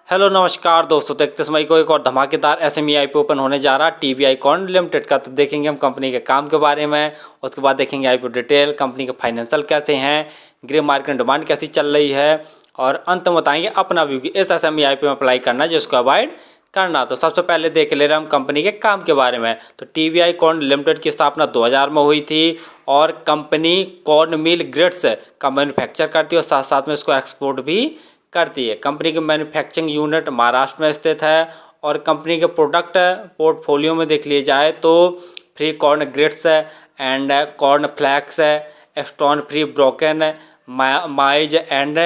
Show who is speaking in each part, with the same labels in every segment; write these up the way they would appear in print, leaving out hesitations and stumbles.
Speaker 1: Hello नमस्कार दोस्तों, 31 मई को एक और धमाकेदार एसएमई आईपीओ ओपन होने जा रहा है टीवीआई कॉर्न लिमिटेड का। तो देखेंगे हम कंपनी के काम के बारे में, उसके बाद देखेंगे आईपीओ डिटेल, कंपनी के फाइनेंशियल कैसे हैं, ग्रे मार्केट डिमांड कैसी चल रही है, और अंत में बताएंगे अपना व्यू कि इस एसएमई आईपीओ में अप्लाई करना है जिसको अवॉइड करना। तो सबसे पहले देख ले रहे हैं हम कंपनी के काम के बारे में। तो टीवीआई कॉर्न लिमिटेड की स्थापना 2000 में हुई थी और कंपनी कॉर्न मिल ग्रेड्स का मैन्युफैक्चर करती है और साथ साथ में इसको एक्सपोर्ट भी करती है। कंपनी की मैन्युफैक्चरिंग यूनिट महाराष्ट्र में स्थित है और कंपनी के प्रोडक्ट पोर्टफोलियो में देख लिया जाए तो फ्री कॉर्न ग्रिट्स है एंड कॉर्न फ्लैक्स है, stone free broken mine's and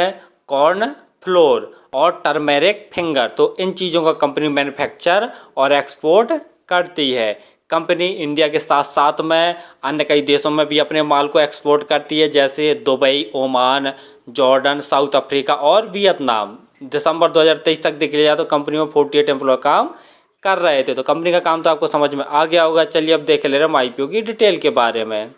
Speaker 1: corn flour और टर्मेरिक फिंगर। तो इन चीज़ों का कंपनी मैन्युफैक्चर और एक्सपोर्ट करती है। कंपनी इंडिया के साथ साथ में अन्य कई देशों में भी अपने माल को एक्सपोर्ट करती है, जैसे Dubai, Oman, Jordan, south Africa और वियतनाम। दिसंबर 2023 तक देख लिया जाए तो कंपनी में 48 एम्प्लॉय काम कर रहे थे। तो कंपनी का काम तो आपको समझ में आ गया होगा। चलिए अब देख ले रहे हैं आईपीओ की डिटेल के बारे में।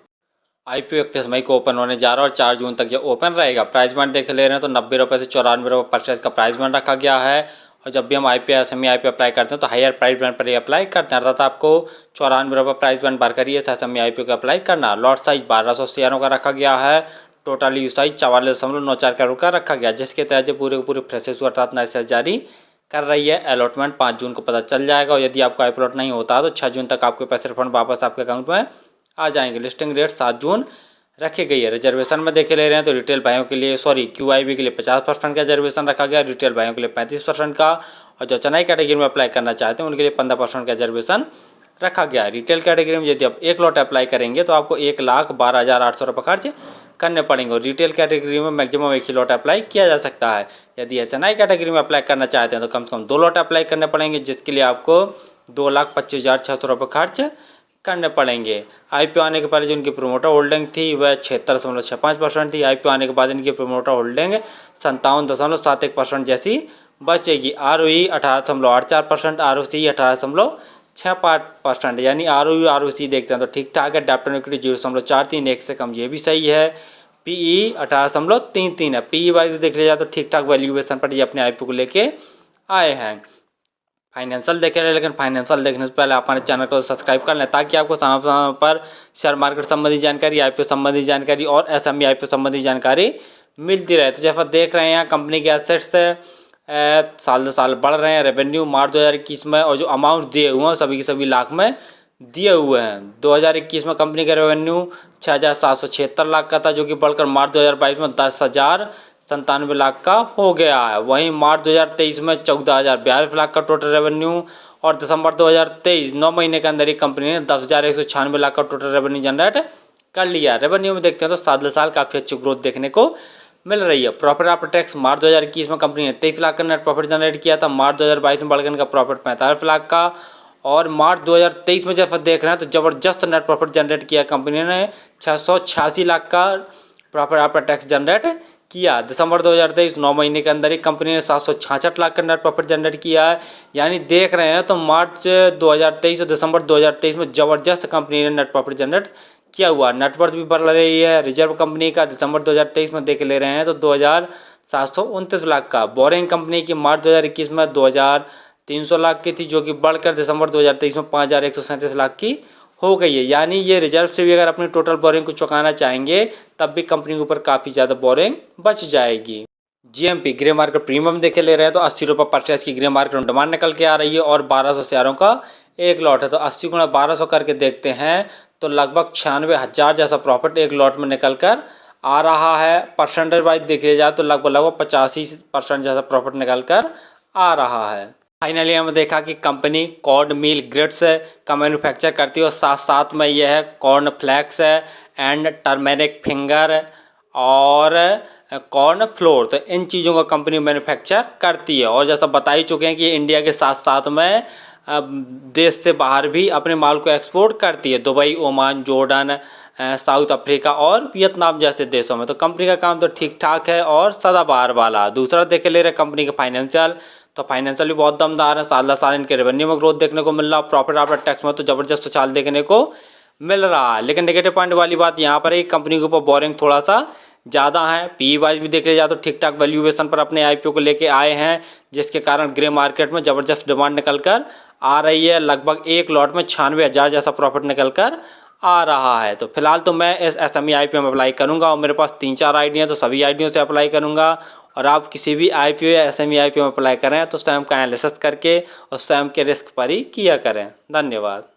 Speaker 1: आईपीओ 31 मई को ओपन होने जा रहा है और 4 जून तक ये ओपन रहेगा। प्राइस बैंड देख ले रहे हैं तो 90 रुपये से 94 रुपये पर शेयर का प्राइस बैंड रखा गया है। और जब भी हम आईपीओ सेमी आईपीओ अप्लाई करते हैं तो हायर प्राइस बैंड पर ही अप्लाई करते हैं, अर्थात आपको 94 रुपये प्राइस बैंड भर कर ही सेमी आईपीओ का अप्लाई करना। लॉट साइज 1200 शेयरों का रखा गया है। टोटल यूज साइज 44.94 करोड़ का रखा गया, जिसके तहत जो पूरे पूरे फ्रेशेस अर्थात नए शेयर जारी कर रही है। अलॉटमेंट 5 जून को पता चल जाएगा और यदि आपका अलॉट नहीं होता है तो 6 जून तक आपके पैसे रिफंड वापस आपके अकाउंट में आ जाएंगे। लिस्टिंग रेट 7 जून रखी गई है। रिजर्वेशन में देखे ले रहे हैं तो रिटेल भाइयों के लिए क्यूआईबी के लिए 50% का रिजर्वेशन रखा गया, रिटेल भाइयों के लिए 35% का, और जो चेन्नई कैटेगरी में अप्लाई करना चाहते हैं उनके लिए 15% का रिजर्वेशन रखा गया है। रिटेल कैटेगरी में यदि आप 1 लॉट अप्लाई करेंगे तो आपको 1,12,800 रुपये खर्च करने पड़ेंगे और रिटेल कैटेगरी में मैक्सिमम 1 ही लॉट अप्लाई किया जा सकता है। यदि एचएनआई कैटेगरी में अप्लाई करना चाहते हैं तो कम से कम 2 लॉट अप्लाई करने पड़ेंगे, जिसके लिए आपको 2,25,600 रुपये खर्च करने पड़ेंगे। आईपीओ आने के पहले जो उनकी प्रोमोटर होल्डिंग थी वह 76.65% थी। आईपीओ आने के बाद इनकी प्रोमोटर होल्डिंग 57.71% जैसी बचेगी। आरओई 18.84%, आरओसी 18.65%, यानी आरओई आरओसी देखते हैं तो ठीक ठाक है। डेब्ट टू इक्विटी 0.43, 1 से कम ये भी सही है। पीई 18.33 है। पीई वाइज देख लिया जाए तो ठीक ठाक वैल्यूएशन पर ये अपने आईपीओ को लेके आए हैं। फाइनेंशियल देखे रहे, लेकिन फाइनेंशियल देखने से पहले आप हमारे चैनल को सब्सक्राइब कर लें ताकि आपको समय समय पर शेयर मार्केट संबंधी जानकारी, आईपीओ संबंधी जानकारी और एसएमई आईपीओ संबंधी जानकारी मिलती रहे। तो जैसा देख रहे हैं कंपनी के एसेट्स साल दर साल बढ़ रहे हैं। रेवेन्यू मार्च 2021 में और जो अमाउंट दिए हुए हैं सभी के सभी लाख में दिए हुए हैं। 2021 में कंपनी का रेवेन्यू 6,776 लाख का था, जो कि बढ़कर मार्च 2022 में 10,097 लाख का हो गया है। वहीं मार्च 2023 में 14,042 लाख का टोटल रेवेन्यू और दिसंबर 2023 9 महीने के अंदर ही कंपनी ने 10,196 लाख का टोटल रेवेन्यू जनरेट कर लिया। रेवेन्यू में देखते हैं तो साल दर साल काफ़ी अच्छी ग्रोथ देखने को मिल रही है। प्रॉफिट आफ्टर टैक्स मार्च 2021 में कंपनी ने 23 लाख का नेट प्रॉफिट जनरेट किया था। मार्च 2022 में बढ़कर का प्रॉफिट 45 लाख का और मार्च 2023 में जब देख रहे हैं तो ज़बरदस्त नेट प्रॉफिट जनरेट किया कंपनी ने। 686 लाख का प्रॉफिट आफ्टर टैक्स जनरेट किया। दिसंबर 2023 9 महीने के अंदर ही कंपनी ने 766 लाख का नेट प्रॉफिट जनरेट किया है। यानी देख रहे हैं तो मार्च 2023 और दिसंबर 2023 में ज़बरदस्त कंपनी ने नेट प्रॉफिट जनरेट किया हुआ। नेटवर्थ भी बढ़ रही है। रिजर्व कंपनी का दिसंबर 2023 में देख ले रहे हैं तो 2,729 लाख का। बोरिंग कंपनी की मार्च 2021 में 2,300 लाख की थी, जो कि बढ़कर दिसंबर 2023 में 5,137 लाख की हो गई है। यानी ये रिजर्व से भी अगर अपनी टोटल बोरिंग को चुकाना चाहेंगे तब भी कंपनी के ऊपर काफ़ी ज़्यादा बोरिंग बच जाएगी। जीएमपी ग्रे मार्केट प्रीमियम देखे ले रहे हैं तो 80 रुपये पर शेयर की ग्रे मार्केट में डिमांड निकल के आ रही है और 1200 शेयरों का एक लॉट है। तो 80 गुणा 1200 करके देखते हैं तो लगभग 96,000 जैसा प्रॉफिट एक लॉट में निकल कर आ रहा है। परसेंटेज वाइज देख लिया जाए तो लगभग 85% जैसा प्रॉफिट निकल कर आ रहा है। फाइनली हमने देखा कि कंपनी कॉर्न मील ग्रिट्स का मैन्युफैक्चर करती है और साथ साथ में यह है corn flakes and turmeric finger और कॉर्न फ्लोर। तो इन चीज़ों का कंपनी मैन्युफैक्चर करती है और जैसा बता ही चुके हैं कि इंडिया के साथ साथ में देश से बाहर भी अपने माल को एक्सपोर्ट करती है। Dubai, Oman, Jordan, south Africa और वियतनाम जैसे देशों में। तो कंपनी का काम तो ठीक ठाक है और सदाबहार वाला। दूसरा देखे ले रहे कंपनी के फाइनेंशियल, तो फाइनेंशियल भी बहुत दमदार है। साल दर साल इनके रेवेन्यू में ग्रोथ देखने को मिल रहा है। प्रॉफिट आफ्टर टैक्स में तो ज़बरदस्त चाल देखने को मिल रहा है। लेकिन नेगेटिव पॉइंट वाली बात यहाँ पर है कंपनी के ऊपर बोरिंग थोड़ा सा ज़्यादा हैं। पी वाइज भी देख लिया जाए तो ठीक ठाक वैल्यूएशन पर अपने IPO को लेके आए हैं, जिसके कारण ग्रे मार्केट में ज़बरदस्त डिमांड निकल कर आ रही है। लगभग एक लॉट में 96,000 जैसा प्रॉफिट निकल कर आ रहा है। तो फिलहाल तो मैं इस SME IPO में अप्लाई करूंगा और मेरे पास 3-4 आइडिया तो सभी आइडियों से अप्लाई करूंगा। और आप किसी भी IPO या SME IPO में अप्लाई करें तो स्वयं का एनालिसिस करके और स्वयं के रिस्क पर ही किया करें। धन्यवाद।